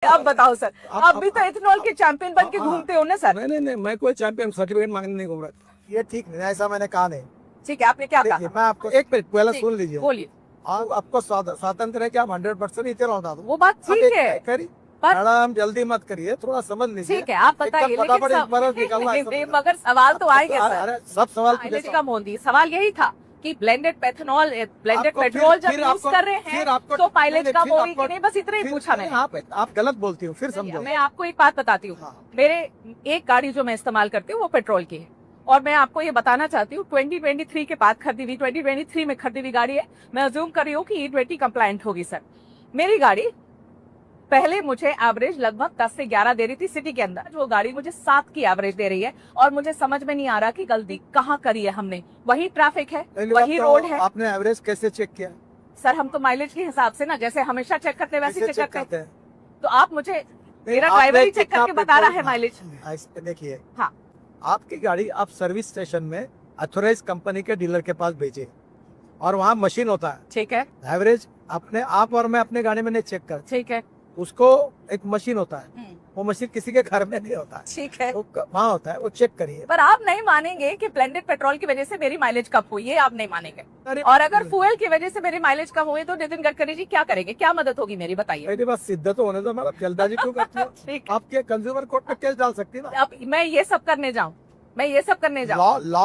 अब बताओ सर, आप भी तो इथेनॉल के चैंपियन बन के घूमते हो ना सर। नहीं, मैं कोई चैंपियन सर्टिफिकेट मांगने नहीं घूम रहा। ये ठीक नहीं, ऐसा मैंने कहा नहीं। ठीक है, आपने क्या कहा? मैं आपको एक मिनट पहले सुन लीजिए। बोलिए। आपको स्वतंत्र है कि आप 100% इथेनॉल डाल दो। वो बात ठीक है, मैडम जल्दी मत करिए, थोड़ा समझ लीजिए। ठीक है, आप बताइए। मगर सवाल तो आएंगे सर। सब सवाल कम होती, सवाल यही था कि ब्लेंडेड पेट्रोल जब यूज कर रहे हैं तो माइलेज कम होगी कि नहीं, बस इतना ही पूछा मैंने। आप गलत बोलती हूँ, फिर समझो। मैं आपको एक बात बताती हूँ। मेरे एक गाड़ी जो मैं इस्तेमाल करती हूँ वो पेट्रोल की है, और मैं आपको ये बताना चाहती हूँ 2023 के बाद खरीदी हुई, 2023 में खरीदी हुई गाड़ी है। मैं अज्यूम कर रही हूँ कि E20 कंप्लायंट होगी सर। मेरी गाड़ी पहले मुझे एवरेज लगभग 10 से 11 दे रही थी सिटी के अंदर, वो गाड़ी मुझे 7 की एवरेज दे रही है, और मुझे समझ में नहीं आ रहा कि गलती कहाँ करी है हमने। वही ट्रैफिक है, वही रोड है। आपने एवरेज कैसे चेक किया? सर हम तो माइलेज के हिसाब से ना, जैसे हमेशा चेक करते हैं वैसे चेक करते हैं। तो आप मुझे, मेरा ड्राइवर ही चेक करके बता रहा है माइलेज। देखिए, हाँ, आपकी गाड़ी आप सर्विस स्टेशन में अथोराइज कंपनी के डीलर के पास भेजे, और वहाँ मशीन होता है। ठीक है, एवरेज अपने आप और मैं अपने गाड़ी में नहीं चेक कर। ठीक है, उसको एक मशीन होता है, वो मशीन किसी के घर में नहीं होता है। ठीक है, वो वहाँ होता है, वो चेक करिए। पर आप नहीं मानेंगे कि ब्लेंडेड पेट्रोल की वजह से मेरी माइलेज कम हुई है, आप नहीं मानेंगे। और अगर फ्यूल की वजह से मेरी माइलेज कम हुई तो नितिन गडकरी जी क्या करेंगे, क्या मदद होगी मेरी, बताइए। मेरी बात सिद्ध तो होने दो, मतलब जल्दबाजी क्यों करती हो? आपके कंज्यूमर कोर्ट में केस डाल सकती है ना। अब मैं ये सब करने जाऊँ,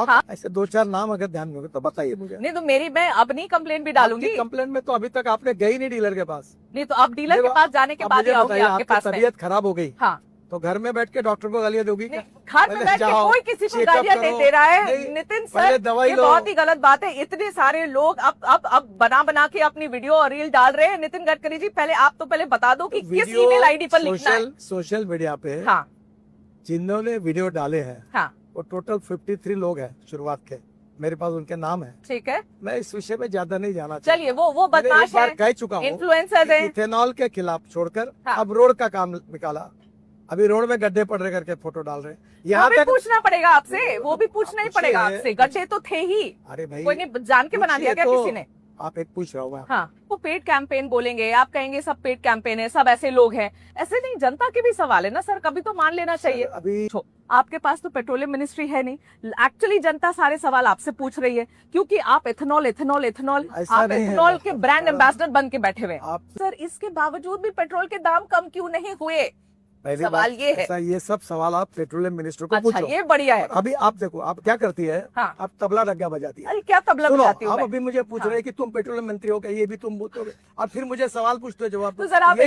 हाँ? ऐसे 2-4 नाम अगर ध्यान में हो तो बताइए मुझे। नहीं तो मैं अपनी कंप्लेन भी डालूंगी। कंप्लेन में तो अभी तक आपने गई नहीं डीलर के पास। नहीं तो अब डीलर के पास जाने के बाद आपके पास तबीयत खराब हो गई, हाँ, तो घर में बैठ के डॉक्टर को गालियां दोगी क्या? घर में बैठ के कोई किसी को गालियां नहीं दे रहा है नितिन सर, ये बहुत ही गलत बात है। इतने सारे लोग अब बना के अपनी वीडियो और रील डाल रहे हैं। नितिन गडकरी जी पहले बता दो कि किस ईमेल आईडी पर लिखना है। सोशल मीडिया पे हाँ, जिन्होंने वीडियो डाले हैं, हाँ, वो टोटल 53 लोग हैं शुरुआत के, मेरे पास उनके नाम है। ठीक है, मैं इस विषय में ज्यादा नहीं जाना। चलिए, वो बदमाश है, कह चुका हूँ, इन्फ्लुएंसर है। इथेनॉल के खिलाफ छोड़कर हाँ। अब रोड का काम निकाला। अभी रोड में गड्ढे पड़ रहे करके फोटो डाल रहे हैं। यहाँ तक पूछना पड़ेगा आपसे, वो भी पूछना ही पड़ेगा आपसे। गड्ढे तो थे ही, अरे भाई कोई नहीं जान के बना दिया क्या किसी ने? आप एक पूछ रहा हूँ। हाँ, वो पेड कैंपेन बोलेंगे, आप कहेंगे सब पेड कैंपेन है, सब ऐसे लोग हैं। ऐसे नहीं, जनता के भी सवाल है ना सर, कभी तो मान लेना चाहिए। अभी आपके पास तो पेट्रोलियम मिनिस्ट्री है नहीं, एक्चुअली जनता सारे सवाल आपसे पूछ रही है, क्योंकि आप इथेनॉल के ब्रांड एम्बेसडर बन के बैठे हुए। सर इसके बावजूद भी पेट्रोल के दाम कम क्यों नहीं हुए? सवाल ये है। ये सब सवाल आप पेट्रोलियम मिनिस्टर को पूछो। ये बढ़िया है। अभी आप देखो, आप क्या करती है? हाँ। आप तबला रग्गा बजाती है। अरे क्या तबला बजाती हूँ? आप अभी मुझे पूछ रहे हैं कि तुम पेट्रोलियम मंत्री हो गए, ये भी तुम बोलोगे, और फिर मुझे सवाल पूछते हो जवाब। तो सर आप